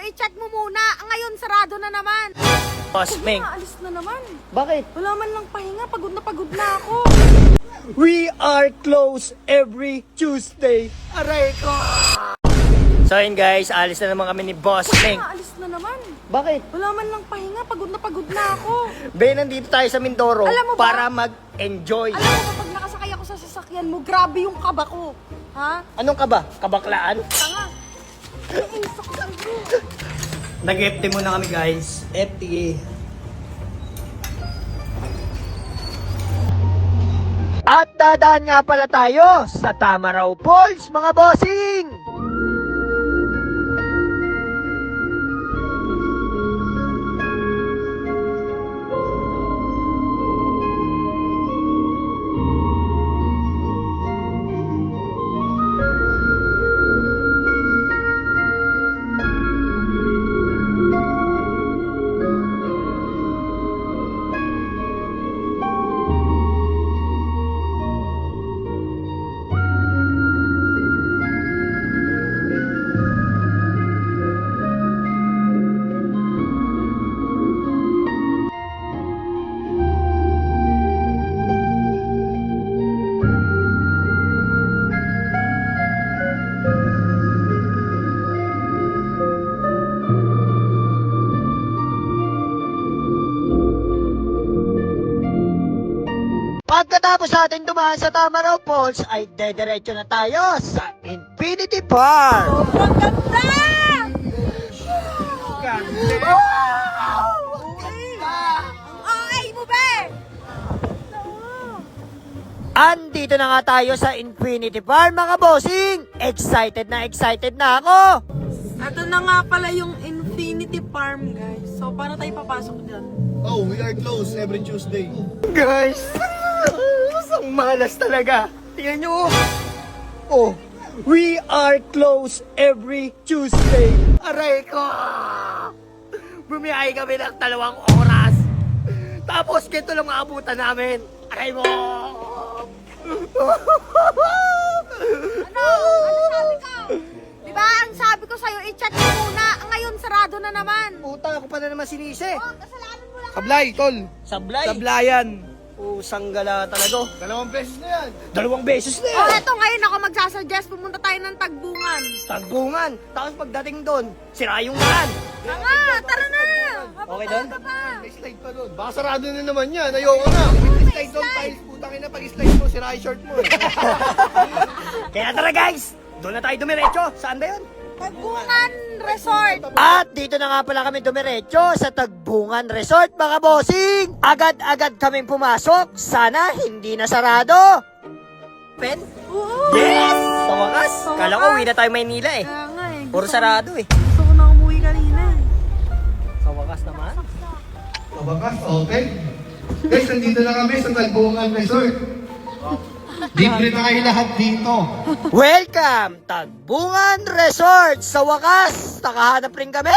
i-check mo muna. Ngayon, sarado na naman. Boss Meng. Alis na naman. Bakit? Wala man lang pahinga. Pagod na ako. We are closed every Tuesday. Aray ko! So yun guys, alis na naman kami ni Boss Meng. Alis na naman. Bakit? Wala man lang pahinga. Pagod na ako. Be, nandito tayo sa Mindoro Alam mo ba? para mag-enjoy. Alam mo, kapag nakasakay ako sa sasakyan mo, grabe yung kaba ko. Ha? Anong kaba? Kabaklaan? Tanga. Naiinis ako sa'yo. Nag-FT muna kami guys. FTA. At dadaan nga pala tayo sa Tamaraw Falls, mga bossing! Pagkatapos natin dumaan sa Tamaraw Falls, ay dediretso na tayo sa Infinity Park. Ang ganda! Ay, mo ba? Andito na nga tayo sa Infinity Park, mga bossing! Excited na ako! Ito na nga pala yung Infinity Farm, guys. So, paano tayo papasok dyan? Oh, we are closed every Tuesday. Guys, ang malas talaga. Tingnan nyo. Oh, we are closed every Tuesday. Aray ko. Bumiyahe kami ng 2 oras. Tapos ganito lang maabutan namin. Aray mo. Ano? Ano sabi ko? Diba, ang sabi ko sa'yo, i-check mo muna. Ngayon, sarado na naman. Puta, ako pa na naman sinisi. Oh, kasalanan mo lang. Sablay, tol. Sablay. Sablayan. Oh, sanggala talaga. 2 beses na yan. 2 beses na Oh, yan. eto ngayon ako magsasuggest. Pumunta tayo ng Tagbungan. Tagbungan. Tapos pagdating doon, sira yung daan. Tanga, tara na. Okay doon? Ka pa. May slide pa doon. Baka sarado na naman yan. Ayoko na. May slide doon, tiles. Putang ina, pag-slide mo, sira yung short mo. Kaya tara guys, doon na tayo dumiretso. Saan ba yun? Tagbungan Resort. At dito na nga pala kami dumiretso sa Tagbungan Resort, mga bossing. Agad-agad kaming pumasok. Sana hindi na sarado. Pen? Oo. Yes! Sa wakas. Sa Kala ko wakas. uwi na tayo Maynila eh. Kaya nga eh. Puro sarado eh. Gusto ko na umuwi kanina eh. Sa wakas naman. Kabakas, okay. Guys, nandito na kami sa Tagbungan Resort. Libre na kayo lahat dito. Welcome, Tagbungan Resort! Sa wakas, nakahanap rin kami!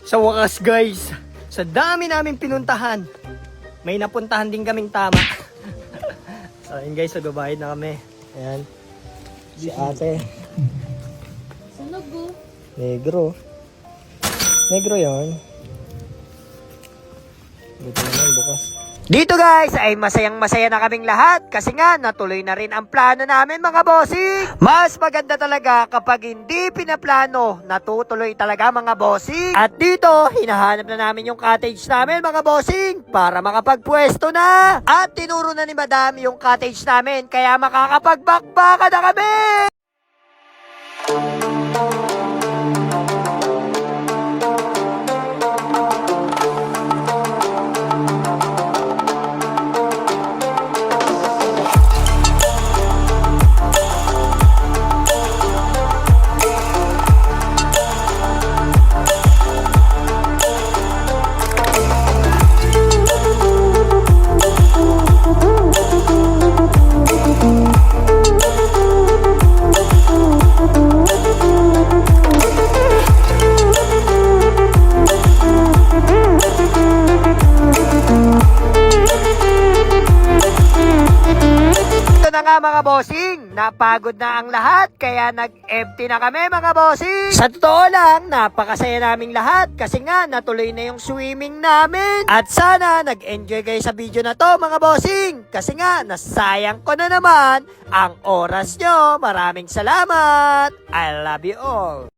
Sa wakas guys, sa dami namin pinuntahan, may napuntahan din kaming tama. So yun guys, magbabayad na kami. Ayan. Si ate. Sunog oh. Negro. Negro yun. Dito naman bukas. Dito guys ay masayang-masaya na kaming lahat kasi nga natuloy na rin ang plano namin, mga bossing. Mas maganda talaga kapag hindi pinaplano, natutuloy talaga, mga bossing. At dito, hinahanap na namin yung cottage namin, mga bossing, para makapagpwesto na. At tinuro na ni Madam yung cottage namin kaya makakapagbakbaka na kami. mga bossing. Napagod na ang lahat kaya nag-empty na kami mga bossing. Sa totoo lang, napakasaya naming lahat kasi nga natuloy na yung swimming namin. At sana nag-enjoy kayo sa video na to mga bossing. Kasi nga nasayang ko na naman ang oras nyo. Maraming salamat. I love you all.